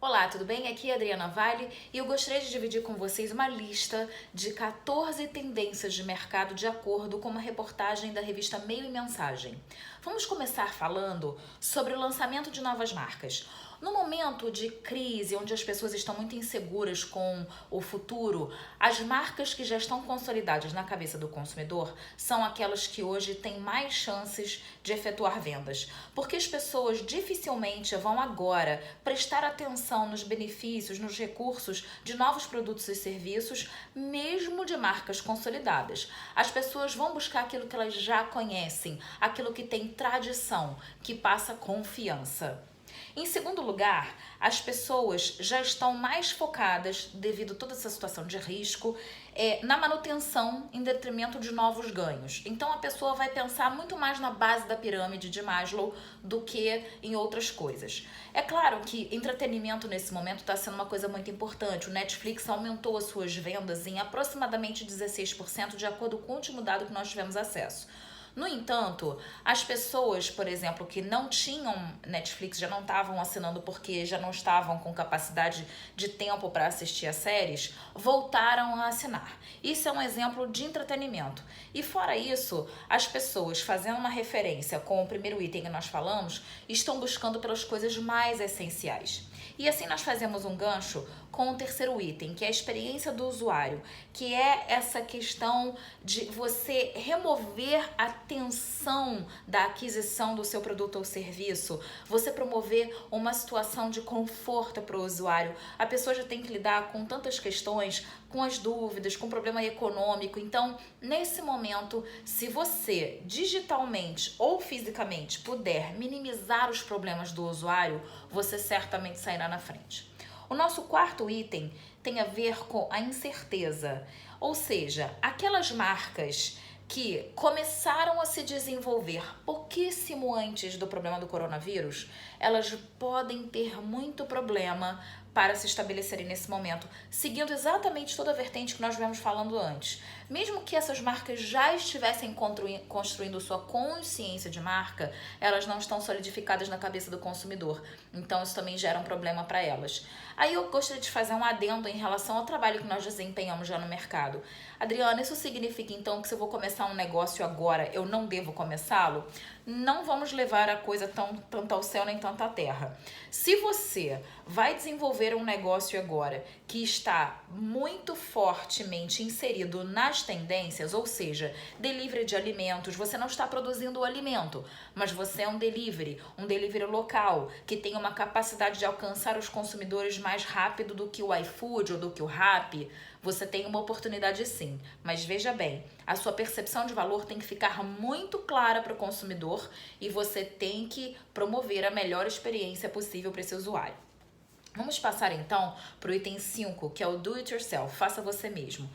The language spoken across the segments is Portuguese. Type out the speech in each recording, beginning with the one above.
Olá, tudo bem? Aqui é a Adriana Vale e eu gostaria de dividir com vocês uma lista de 14 tendências de mercado de acordo com uma reportagem da revista Meio e Mensagem. Vamos começar falando sobre o lançamento de novas marcas. No momento de crise, onde as pessoas estão muito inseguras com o futuro, as marcas que já estão consolidadas na cabeça do consumidor são aquelas que hoje têm mais chances de efetuar vendas, porque as pessoas dificilmente vão agora prestar atenção nos benefícios, nos recursos de novos produtos e serviços, mesmo de marcas consolidadas. As pessoas vão buscar aquilo que elas já conhecem, aquilo que tem tradição, que passa confiança. Em segundo lugar, as pessoas já estão mais focadas, devido a toda essa situação de risco, na manutenção em detrimento de novos ganhos. Então a pessoa vai pensar muito mais na base da pirâmide de Maslow do que em outras coisas. É claro que entretenimento nesse momento está sendo uma coisa muito importante. O Netflix aumentou as suas vendas em aproximadamente 16%, de acordo com o último dado que nós tivemos acesso. No entanto, as pessoas, por exemplo, que não tinham Netflix, já não estavam assinando porque já não estavam com capacidade de tempo para assistir a séries, voltaram a assinar. Isso é um exemplo de entretenimento. E fora isso, as pessoas, fazendo uma referência com o primeiro item que nós falamos, estão buscando pelas coisas mais essenciais. E assim nós fazemos um gancho com o terceiro item, que é a experiência do usuário, que é essa questão de você remover a tensão da aquisição do seu produto ou serviço, você promover uma situação de conforto para o usuário. A pessoa já tem que lidar com tantas questões, com as dúvidas, com o problema econômico. Então, nesse momento, se você digitalmente ou fisicamente puder minimizar os problemas do usuário, você certamente sairá na frente. O nosso quarto item tem a ver com a incerteza, ou seja, aquelas marcas que começaram a se desenvolver pouquíssimo antes do problema do coronavírus, elas podem ter muito problema para se estabelecerem nesse momento, seguindo exatamente toda a vertente que nós viemos falando antes. Mesmo que essas marcas já estivessem construindo sua consciência de marca, elas não estão solidificadas na cabeça do consumidor. Então isso também gera um problema para elas. Aí eu gostaria de fazer um adendo em relação ao trabalho que nós desempenhamos já no mercado. Adriana, isso significa então que se eu vou começar um negócio agora, eu não devo começá-lo? Não vamos levar a coisa tanto ao céu nem tanto à terra. Se você vai desenvolver um negócio agora que está muito fortemente inserido nas tendências, ou seja, delivery de alimentos, você não está produzindo o alimento, mas você é um delivery local, que tem uma capacidade de alcançar os consumidores mais rápido do que o iFood ou do que o Rappi, você tem uma oportunidade sim. Mas veja bem, a sua percepção de valor tem que ficar muito clara para o consumidor e você tem que promover a melhor experiência possível para esse usuário. Vamos passar então para o item 5, que é o do it yourself, faça você mesmo.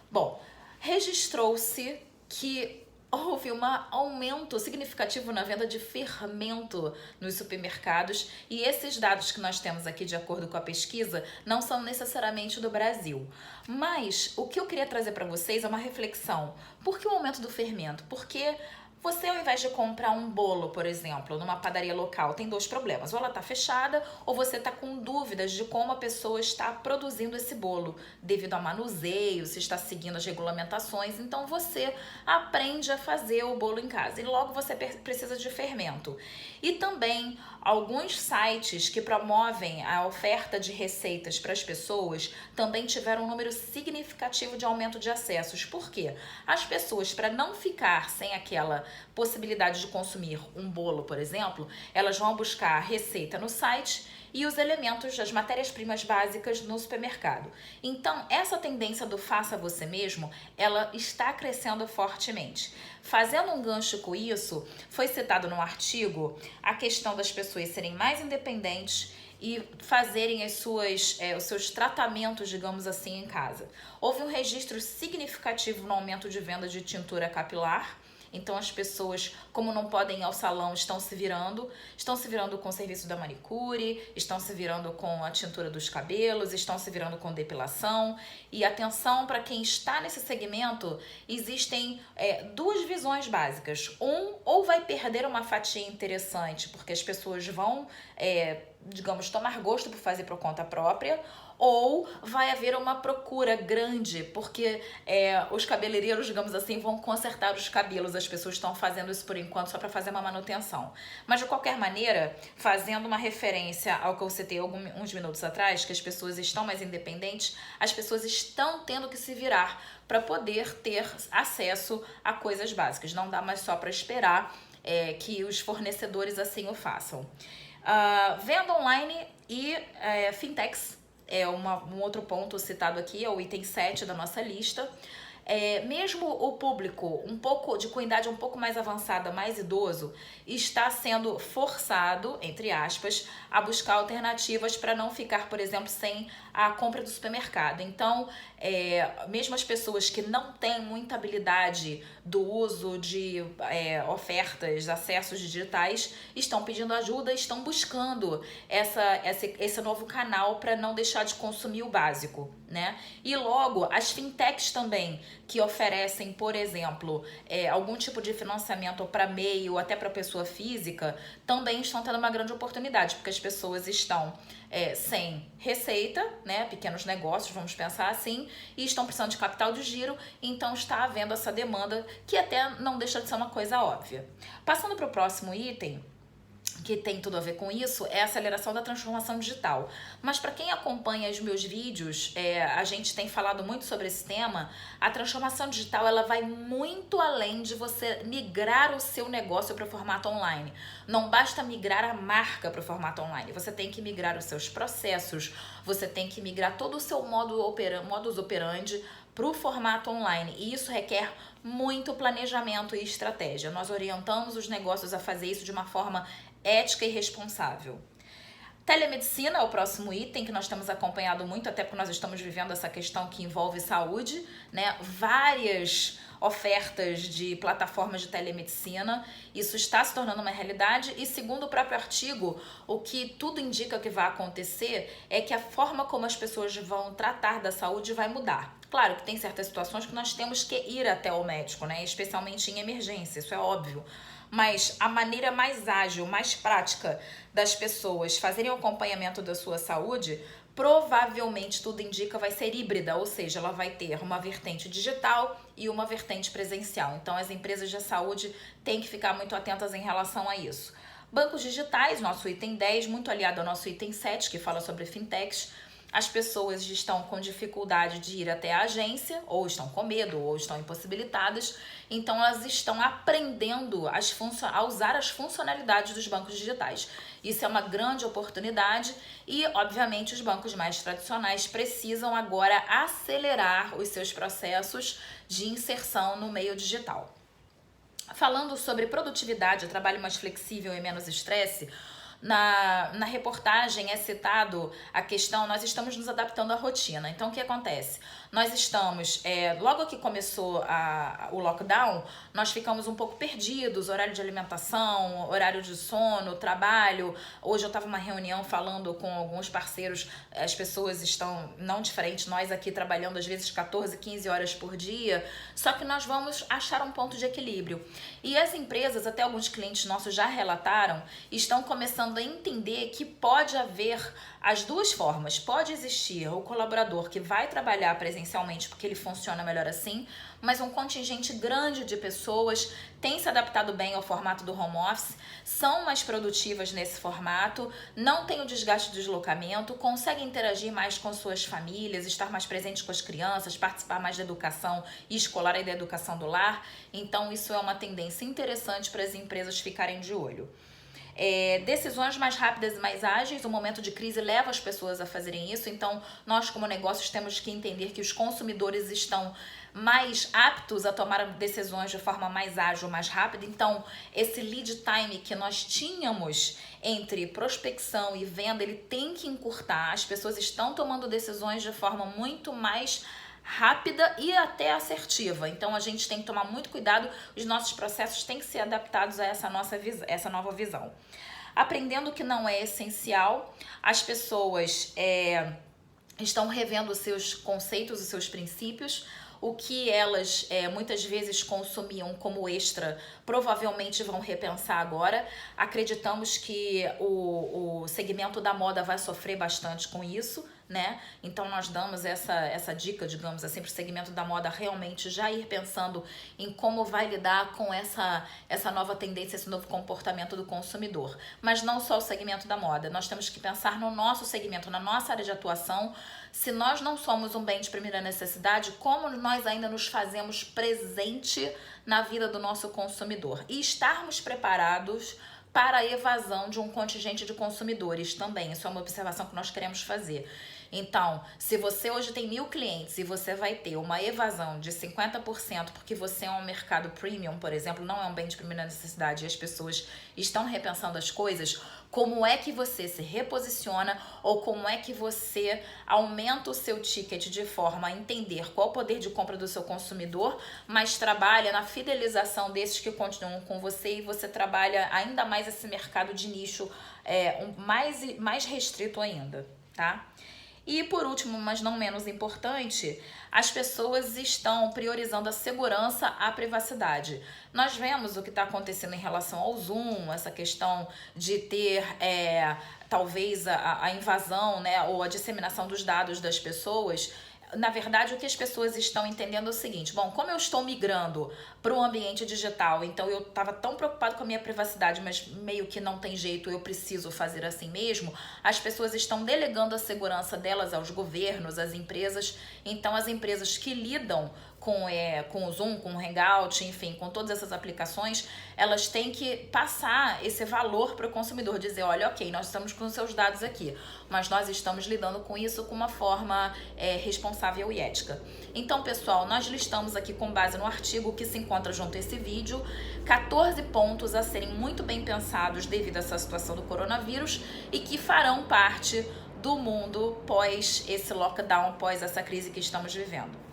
Bom, registrou-se que houve um aumento significativo na venda de fermento nos supermercados e esses dados que nós temos aqui, de acordo com a pesquisa, não são necessariamente do Brasil. Mas o que eu queria trazer para vocês é uma reflexão. Por que o aumento do fermento? Porque você, ao invés de comprar um bolo, por exemplo, numa padaria local, tem dois problemas. Ou ela está fechada, ou você está com dúvidas de como a pessoa está produzindo esse bolo, devido ao manuseio, se está seguindo as regulamentações. Então, você aprende a fazer o bolo em casa e logo você precisa de fermento. E também, alguns sites que promovem a oferta de receitas para as pessoas também tiveram um número significativo de aumento de acessos. Por quê? As pessoas, para não ficar sem aquela possibilidade de consumir um bolo, por exemplo, elas vão buscar a receita no site e os elementos das matérias-primas básicas no supermercado. Então, essa tendência do faça você mesmo, ela está crescendo fortemente. Fazendo um gancho com isso, foi citado no artigo a questão das pessoas serem mais independentes e fazerem os seus tratamentos, digamos assim, em casa. Houve um registro significativo no aumento de venda de tintura capilar. Então as pessoas, como não podem ir ao salão, estão se virando com o serviço da manicure, estão se virando com a tintura dos cabelos, estão se virando com depilação. E atenção, para quem está nesse segmento, existem duas visões básicas. Ou vai perder uma fatia interessante, porque as pessoas vão digamos, tomar gosto por fazer por conta própria, ou vai haver uma procura grande, porque os cabeleireiros, digamos assim, vão consertar os cabelos. As pessoas estão fazendo isso por enquanto só para fazer uma manutenção. Mas, de qualquer maneira, fazendo uma referência ao que eu citei uns minutos atrás, que as pessoas estão mais independentes, as pessoas estão tendo que se virar para poder ter acesso a coisas básicas. Não dá mais só para esperar que os fornecedores assim o façam. Venda online e fintechs é um outro ponto citado aqui, é o item 7 da nossa lista. Mesmo o público de com idade um pouco mais avançada, mais idoso, está sendo forçado, entre aspas, a buscar alternativas para não ficar, por exemplo, sem a compra do supermercado. Então, mesmo as pessoas que não têm muita habilidade do uso de ofertas, acessos digitais, estão pedindo ajuda, estão buscando esse novo canal para não deixar de consumir o básico, né? E logo, as fintechs também, que oferecem, por exemplo, algum tipo de financiamento para MEI ou até para pessoa física, também estão tendo uma grande oportunidade, porque as pessoas estão sem receita, né, pequenos negócios, vamos pensar assim, e estão precisando de capital de giro, então está havendo essa demanda que até não deixa de ser uma coisa óbvia. Passando para o próximo item, que tem tudo a ver com isso, é a aceleração da transformação digital. Mas para quem acompanha os meus vídeos, a gente tem falado muito sobre esse tema. A transformação digital, ela vai muito além de você migrar o seu negócio para o formato online. Não basta migrar a marca para o formato online, você tem que migrar os seus processos, você tem que migrar todo o seu modus operandi para o formato online, e isso requer muito planejamento e estratégia. Nós orientamos os negócios a fazer isso de uma forma ética e responsável. Telemedicina é o próximo item que nós temos acompanhado muito, até porque nós estamos vivendo essa questão que envolve saúde, né? Várias ofertas de plataformas de telemedicina, isso está se tornando uma realidade, e segundo o próprio artigo, o que tudo indica que vai acontecer é que a forma como as pessoas vão tratar da saúde vai mudar. Claro que tem certas situações que nós temos que ir até o médico, né? Especialmente em emergência, isso é óbvio. Mas a maneira mais ágil, mais prática das pessoas fazerem o acompanhamento da sua saúde, provavelmente tudo indica vai ser híbrida, ou seja, ela vai ter uma vertente digital e uma vertente presencial. Então as empresas de saúde têm que ficar muito atentas em relação a isso. Bancos digitais, nosso item 10, muito aliado ao nosso item 7, que fala sobre fintechs. As pessoas estão com dificuldade de ir até a agência, ou estão com medo, ou estão impossibilitadas, então elas estão aprendendo a usar as funcionalidades dos bancos digitais. Isso é uma grande oportunidade e, obviamente, os bancos mais tradicionais precisam agora acelerar os seus processos de inserção no meio digital. Falando sobre produtividade, trabalho mais flexível e menos estresse, na reportagem é citado a questão, nós estamos nos adaptando à rotina. Então, o que acontece? Nós estamos, logo que começou o lockdown, nós ficamos um pouco perdidos, horário de alimentação, horário de sono, trabalho. Hoje eu estava numa reunião falando com alguns parceiros, as pessoas estão, não diferente, nós aqui trabalhando às vezes 14, 15 horas por dia, só que nós vamos achar um ponto de equilíbrio. E as empresas, até alguns clientes nossos já relataram, estão começando a entender que pode haver as duas formas. Pode existir o colaborador que vai trabalhar presencialmente porque ele funciona melhor assim, mas um contingente grande de pessoas tem se adaptado bem ao formato do home office, são mais produtivas nesse formato, não tem o desgaste do deslocamento, conseguem interagir mais com suas famílias, estar mais presentes com as crianças, participar mais da educação escolar e da educação do lar. Então isso é uma tendência interessante para as empresas ficarem de olho. Decisões mais rápidas e mais ágeis, o momento de crise leva as pessoas a fazerem isso, então nós como negócios temos que entender que os consumidores estão mais aptos a tomar decisões de forma mais ágil, mais rápida. Então esse lead time que nós tínhamos entre prospecção e venda, ele tem que encurtar. As pessoas estão tomando decisões de forma muito mais rápida e até assertiva. Então a gente tem que tomar muito cuidado, os nossos processos têm que ser adaptados a essa nova visão. Aprendendo que não é essencial, as pessoas estão revendo os seus conceitos, os seus princípios. o que elas muitas vezes consumiam como extra, provavelmente vão repensar agora. Acreditamos que o segmento da moda vai sofrer bastante com isso, né? Então nós damos essa dica, digamos assim, para o segmento da moda realmente já ir pensando em como vai lidar com essa nova tendência, esse novo comportamento do consumidor. Mas não só o segmento da moda, nós temos que pensar no nosso segmento, na nossa área de atuação. Se nós não somos um bem de primeira necessidade, como nós ainda nos fazemos presente na vida do nosso consumidor? E estarmos preparados para a evasão de um contingente de consumidores também. Isso é uma observação que nós queremos fazer. Então, se você hoje tem 1.000 clientes e você vai ter uma evasão de 50% porque você é um mercado premium, por exemplo, não é um bem de primeira necessidade e as pessoas estão repensando as coisas, como é que você se reposiciona ou como é que você aumenta o seu ticket de forma a entender qual o poder de compra do seu consumidor, mas trabalha na fidelização desses que continuam com você e você trabalha ainda mais esse mercado de nicho mais restrito ainda, tá? E por último, mas não menos importante, as pessoas estão priorizando a segurança à privacidade. Nós vemos o que está acontecendo em relação ao Zoom, essa questão de ter talvez a invasão, né, ou a disseminação dos dados das pessoas. Na verdade, o que as pessoas estão entendendo é o seguinte: bom, como eu estou migrando para o ambiente digital, então eu estava tão preocupado com a minha privacidade, mas meio que não tem jeito, eu preciso fazer assim mesmo. As pessoas estão delegando a segurança delas aos governos, às empresas. Então, as empresas que lidam com o Zoom, com o Hangout, enfim, com todas essas aplicações, elas têm que passar esse valor para o consumidor, dizer, olha, ok, nós estamos com os seus dados aqui, mas nós estamos lidando com isso com uma forma responsável e ética. Então, pessoal, nós listamos aqui com base no artigo que se encontra junto a esse vídeo, 14 pontos a serem muito bem pensados devido a essa situação do coronavírus e que farão parte do mundo pós esse lockdown, pós essa crise que estamos vivendo.